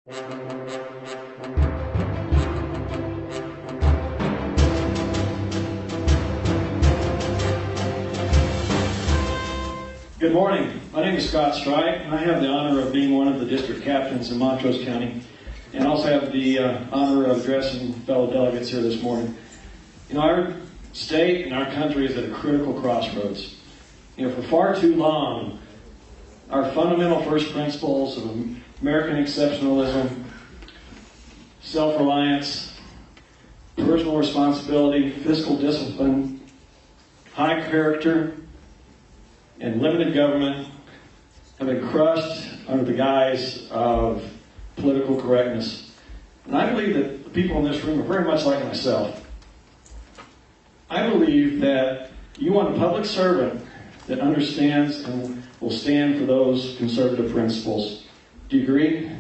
Good morning. My name is Scott Strike, and I have the honor of being one of the district captains in Montrose County, and also have the honor of addressing fellow delegates here this morning. You know, our state and our country is at a critical crossroads. You know, for far too long, our fundamental first principles of American exceptionalism, self-reliance, personal responsibility, fiscal discipline, high character, and limited government have been crushed under the guise of political correctness. And I believe that the people in this room are very much like myself. I believe that you want a public servant that understands and will stand for those conservative principles. Do you agree?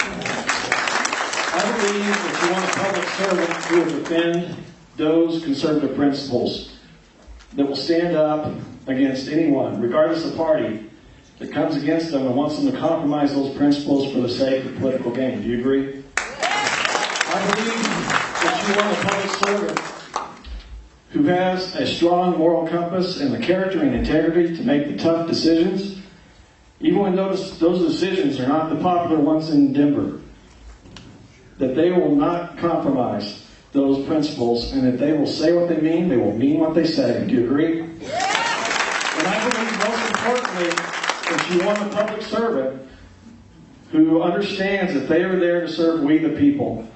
I believe that you want a public servant who will defend those conservative principles, that will stand up against anyone, regardless of party, that comes against them and wants them to compromise those principles for the sake of political gain. Do you agree? I believe that you want a public servant who has a strong moral compass and the character and integrity to make the tough decisions, even when those decisions are not the popular ones in Denver. That they will not compromise those principles, and that they will say what they will mean what they say. Do you agree? And I believe most importantly that you want a public servant who understands that they are there to serve we the people,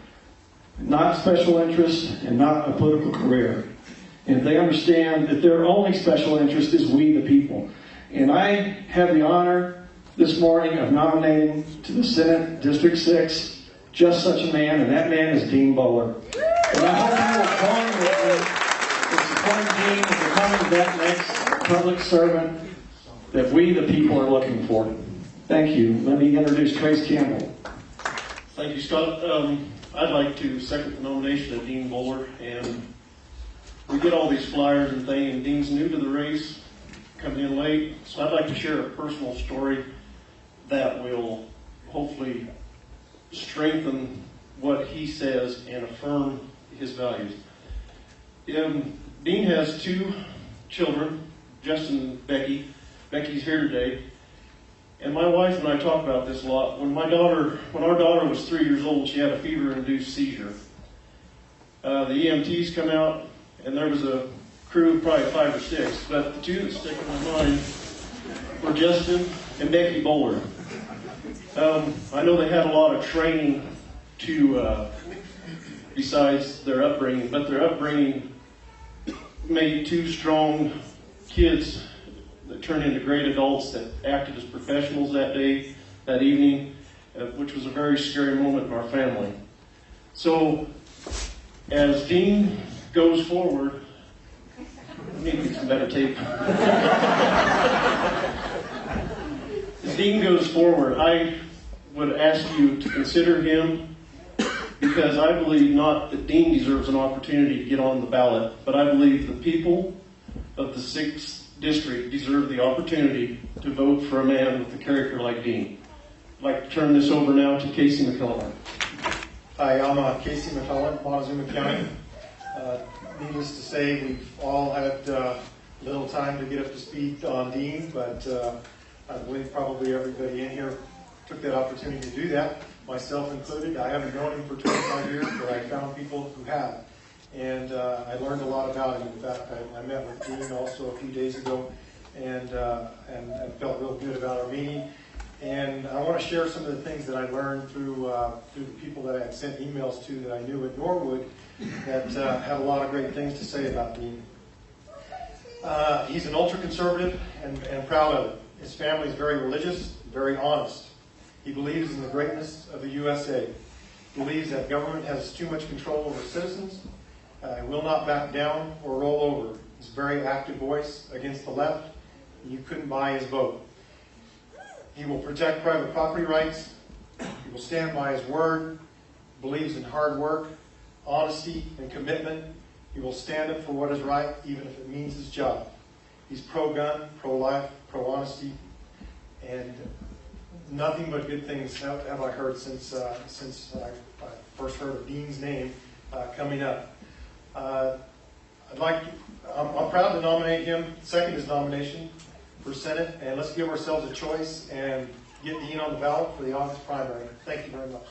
not special interests and not a political career. And they understand that their only special interest is we the people. And I have the honor this morning of nominating to the Senate District 6 just such a man, and that man is Dean Boehler. And I hope you will join with me in supporting Dean in becoming that next public servant that we the people are looking for. Thank you. Let me introduce Trace Campbell. Thank you, Scott. I'd like to second the nomination of Dean Boehler. And we get all these flyers and things, and Dean's new to the race, coming in late. So I'd like to share a personal story that will hopefully strengthen what he says and affirm his values. Dean has two children, Justin and Becky. Becky's here today. And my wife and I talk about this a lot. When our daughter was 3 years old, she had a fever-induced seizure. The EMTs come out, and there was a crew of probably 5 or 6, but the two that stick in my mind were Justin and Becky Boehler. I know they had a lot of training besides their upbringing, but their upbringing made two strong kids that turned into great adults that acted as professionals that day, that evening, which was a very scary moment in our family. So, as Dean goes forward, I need to get some better tape. As Dean goes forward, I would ask you to consider him, because I believe not that Dean deserves an opportunity to get on the ballot, but I believe the people of the 6th District deserve the opportunity to vote for a man with a character like Dean. I'd like to turn this over now to Casey McCullough. Hi, I'm Casey McCullough, Montezuma County. Needless to say, we've all had little time to get up to speed on Dean, but I believe probably everybody in here took that opportunity to do that, myself included. I haven't known him for 25 years, but I found people who have. And I learned a lot about him. In fact, I met with Dean also a few days ago and felt real good about our meeting. And I want to share some of the things that I learned through the people that I had sent emails to that I knew at Norwood that had a lot of great things to say about Dean. He's an ultra-conservative and proud of it. His family is very religious, very honest. He believes in the greatness of the USA. He believes that government has too much control over citizens. Will not back down or roll over. He's a very active voice against the left. You couldn't buy his vote. He will protect private property rights. He will stand by his word. Believes in hard work, honesty, and commitment. He will stand up for what is right, even if it means his job. He's pro-gun, pro-life, pro-honesty, and nothing but good things have I heard since I first heard of Dean's name coming up. I'm proud to nominate him, second his nomination for Senate, and let's give ourselves a choice and get Dean on the ballot for the August primary. Thank you very much.